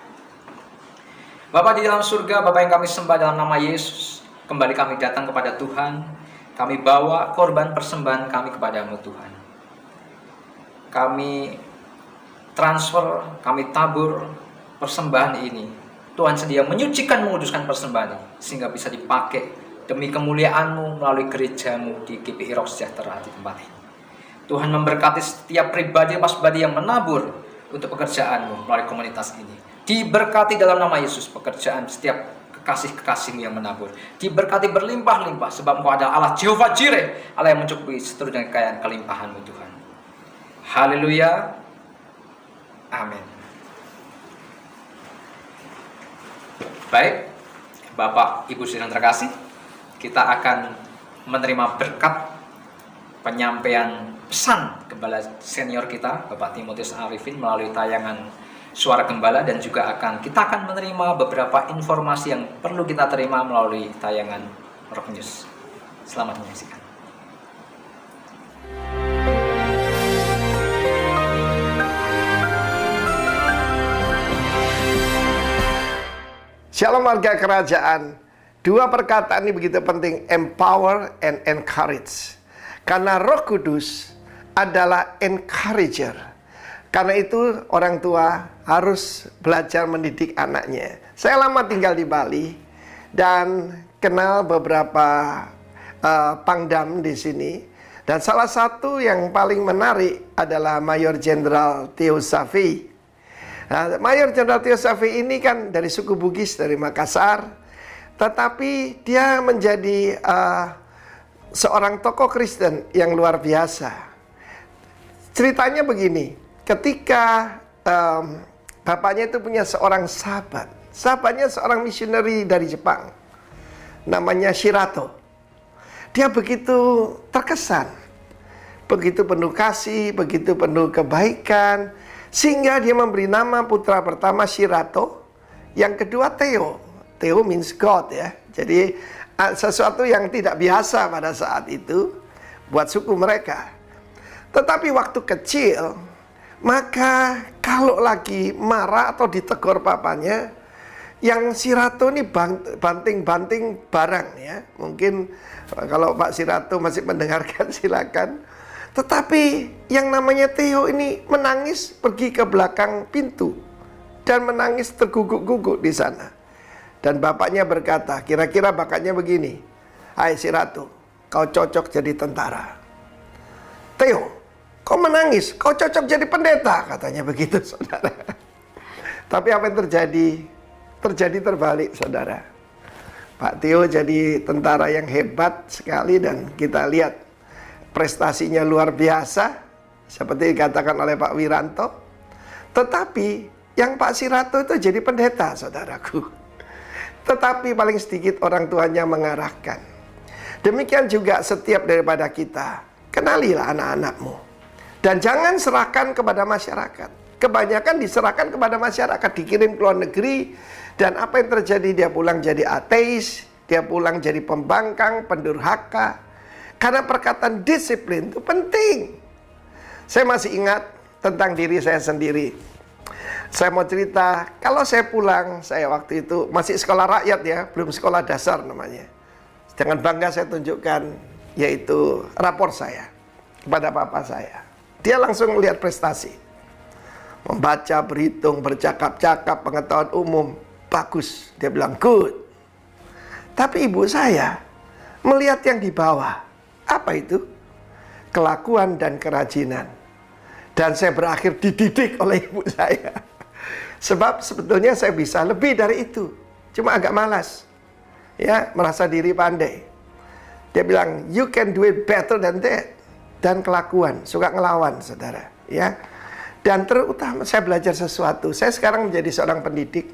Bapa di dalam surga, Bapa yang kami sembah dalam nama Yesus, kembali kami datang kepada Tuhan. Kami bawa korban persembahan kami kepadamu Tuhan. Kami transfer, kami tabur persembahan ini. Tuhan sedia menyucikan, menguduskan persembahan ini, sehingga bisa dipakai demi kemuliaan-Mu melalui gereja-Mu di GPI Rock Sejahtera di tempat ini. Tuhan memberkati setiap pribadi yang menabur untuk pekerjaan-Mu melalui komunitas ini. Diberkati dalam nama Yesus pekerjaan setiap kekasih-kekasih-Mu yang menabur. Diberkati berlimpah-limpah sebab Engkau adalah Allah Jehovah Jireh, Allah yang mencukupi seluruh dengan kekayaan kelimpahan-Mu Tuhan. Haleluya. Amin. Baik, Bapak, Ibu sedang terkasih, kita akan menerima berkat penyampaian pesan Gembala senior kita, Bapak Timotius Arifin, melalui tayangan Suara Gembala, dan juga kita akan menerima beberapa informasi yang perlu kita terima melalui tayangan Rock News. Selamat menyaksikan. Shalom warga kerajaan. Dua perkataan ini begitu penting, empower and encourage. Karena Roh Kudus adalah encourager. Karena itu orang tua harus belajar mendidik anaknya. Saya lama tinggal di Bali dan kenal beberapa pangdam di sini. Dan salah satu yang paling menarik adalah Mayor Jenderal Theo Safi. Nah, Mayor Jenderal Theo Safi ini kan dari suku Bugis, dari Makassar. Tetapi dia menjadi seorang tokoh Kristen yang luar biasa. Ceritanya begini, ketika bapaknya itu punya seorang sahabat. Sahabatnya seorang misioneri dari Jepang, namanya Shirato. Dia begitu terkesan, begitu penuh kasih, begitu penuh kebaikan, sehingga dia memberi nama putra pertama Shirato, yang kedua Theo. Theo means God ya. Jadi sesuatu yang tidak biasa pada saat itu buat suku mereka. Tetapi waktu kecil, maka kalau lagi marah atau ditegur papanya, yang Shirato ini banting-banting barang ya. Mungkin kalau Pak Shirato masih mendengarkan silakan. Tetapi yang namanya Theo ini menangis pergi ke belakang pintu dan menangis terguguk-guguk di sana. Dan bapaknya berkata, kira-kira bakatnya begini, "Hai Shirato, kau cocok jadi tentara." "Theo, kau menangis, kau cocok jadi pendeta," katanya begitu, saudara. Tapi apa yang terjadi? Terjadi terbalik, saudara. Pak Theo jadi tentara yang hebat sekali dan kita lihat prestasinya luar biasa, seperti dikatakan oleh Pak Wiranto. Tetapi yang Pak Shirato itu jadi pendeta, saudaraku. Tetapi paling sedikit orang tuanya mengarahkan. Demikian juga setiap daripada kita. Kenalilah anak-anakmu. Dan jangan serahkan kepada masyarakat. Kebanyakan diserahkan kepada masyarakat, dikirim ke luar negeri. Dan apa yang terjadi? Dia pulang jadi ateis, dia pulang jadi pembangkang, pendurhaka. Karena perkataan disiplin itu penting. Saya masih ingat tentang diri saya sendiri. Saya mau cerita, kalau saya pulang, saya waktu itu masih sekolah rakyat ya, belum sekolah dasar namanya. Dengan bangga saya tunjukkan, yaitu rapor saya kepada papa saya. Dia langsung melihat prestasi. Membaca, berhitung, bercakap-cakap, pengetahuan umum, bagus. Dia bilang, good. Tapi ibu saya melihat yang di bawah. Apa itu? Kelakuan dan kerajinan. Dan saya berakhir dididik oleh ibu saya. Sebab sebetulnya saya bisa lebih dari itu. Cuma agak malas. Ya, merasa diri pandai. Dia bilang, you can do it better than that. Dan kelakuan, suka ngelawan, saudara. Ya. Dan terutama saya belajar sesuatu. Saya sekarang menjadi seorang pendidik.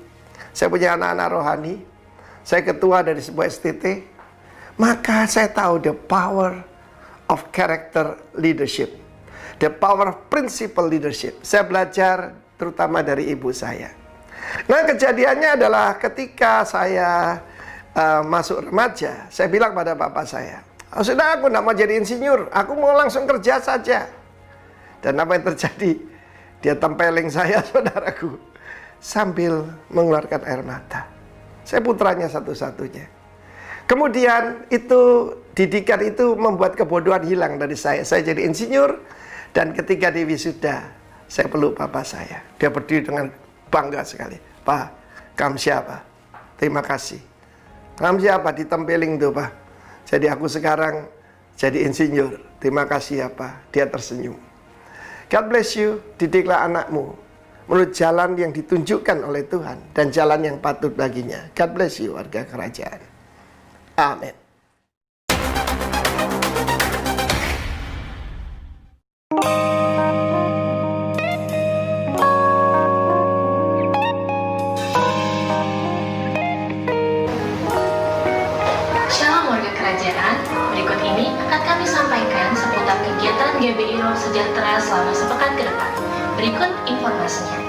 Saya punya anak-anak rohani. Saya ketua dari sebuah STT. Maka saya tahu the power of character leadership. The power of principle leadership. Saya belajar terutama dari ibu saya. Nah, kejadiannya adalah ketika saya masuk remaja, saya bilang pada bapak saya, "Oh, sudah, aku tidak mau jadi insinyur, aku mau langsung kerja saja." Dan apa yang terjadi? Dia tempeleng saya, saudaraku, sambil mengeluarkan air mata. Saya putranya satu-satunya. Kemudian itu, didikan itu membuat kebodohan hilang dari saya. Saya jadi insinyur, dan ketika di wisuda, saya peluk bapak saya. Dia berdiri dengan bangga sekali. "Pak, kamu siapa?" "Terima kasih." "Kamu siapa?" "Ditempeling tuh, Pak." "Jadi aku sekarang jadi insinyur." "Terima kasih ya, Pak." Dia tersenyum. God bless you. Didiklah anakmu menurut jalan yang ditunjukkan oleh Tuhan dan jalan yang patut baginya. God bless you, warga kerajaan. Amin. Shalom warga kerajaan, berikut ini akan kami sampaikan seputar kegiatan GBI Roh Sejahtera selama sepekan ke depan. Berikut informasinya.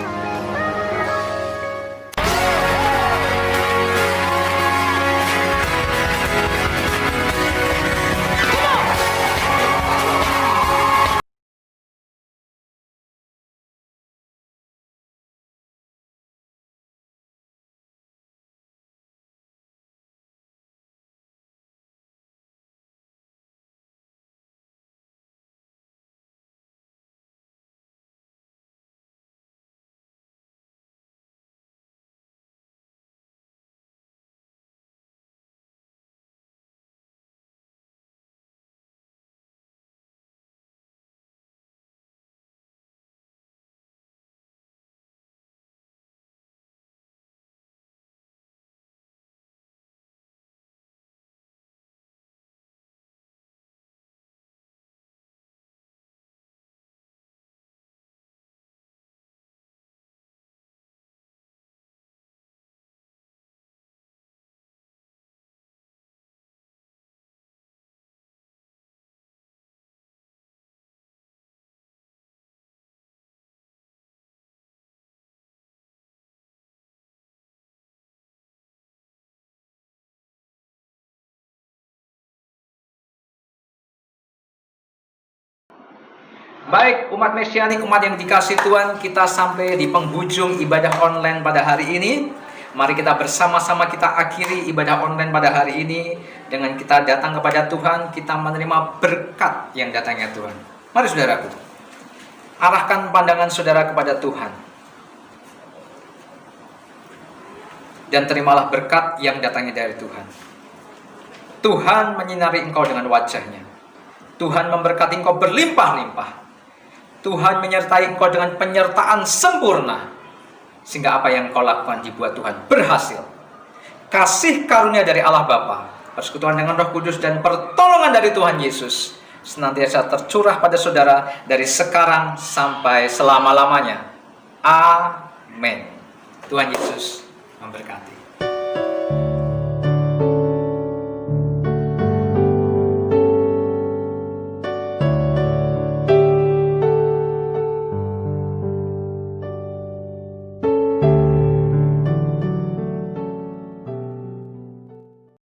Baik, umat Mesianik, umat yang dikasih Tuhan, kita sampai di penghujung ibadah online pada hari ini. Mari kita bersama-sama kita akhiri ibadah online pada hari ini dengan kita datang kepada Tuhan, kita menerima berkat yang datangnya Tuhan. Mari saudaraku, arahkan pandangan saudara kepada Tuhan. Dan terimalah berkat yang datangnya dari Tuhan. Tuhan menyinari engkau dengan wajahnya. Tuhan memberkati engkau berlimpah-limpah. Tuhan menyertai engkau dengan penyertaan sempurna, sehingga apa yang kau lakukan dibuat Tuhan berhasil. Kasih karunia dari Allah Bapa, persekutuan dengan Roh Kudus, dan pertolongan dari Tuhan Yesus senantiasa tercurah pada saudara dari sekarang sampai selama-lamanya. Amin. Tuhan Yesus memberkati.